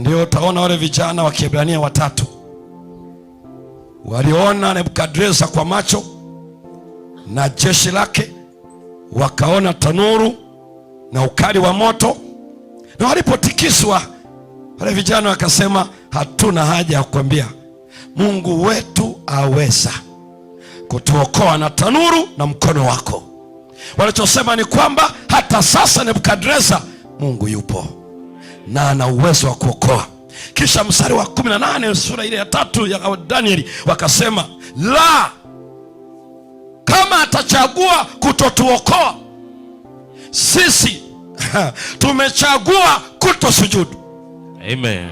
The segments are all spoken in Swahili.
Ndio utaona wale vijana wa Kiebrania watatu waliona Nebukadreza kwa macho na jeshi lake, wakaona tanuru na ukali wa moto, na walipotikiswa wale vijana wakasema, hatuna haja ya kukwambia, Mungu wetu aweza kutuokoa na tanuru na mkono wako. Walichosema ni kwamba hata sasa Nebukadreza, Mungu yupo na ana uwezo wa kuokoa. Kisha mstari wa 18 sura ile ya 3 ya Danieli wakasema, la, kama atachagua kutotuokoa sisi tumechagua kutosujudu. Amen.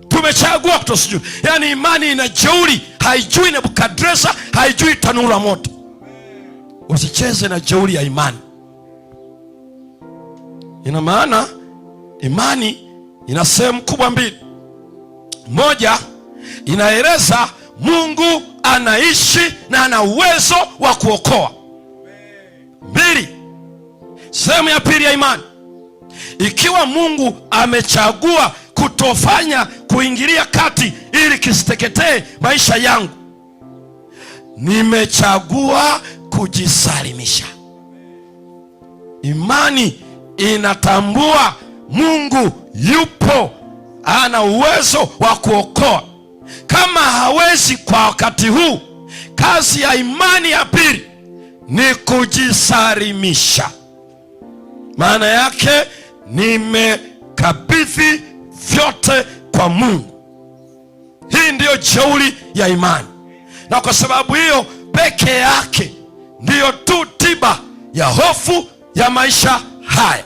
Tumechagua kutosujudu. Yani imani ina jeuri, haijui Nebukadreza, haijui tanuru la moto. Usicheze na jeuri ya imani. Ina maana imani ina sehemu kubwa mbili. Moja, inaeleza Mungu anaishi na ana uwezo wa kuokoa. Mbili, sehemu ya pili ya imani, ikiwa Mungu amechagua kutofanya kuingilia kati ili kisiteketee maisha yangu, nimechagua kujisalimisha. Imani inatambua Mungu yupo, ana uwezo wa kuokoa. Kama hawezi kwa wakati huu, kazi ya imani ya pili ni kujisalimisha. Maana yake nimekabidhi vyote kwa Mungu. Hii ndiyo jeuri ya imani, na kwa sababu hiyo peke yake ndiyo tu tiba ya hofu ya maisha haya.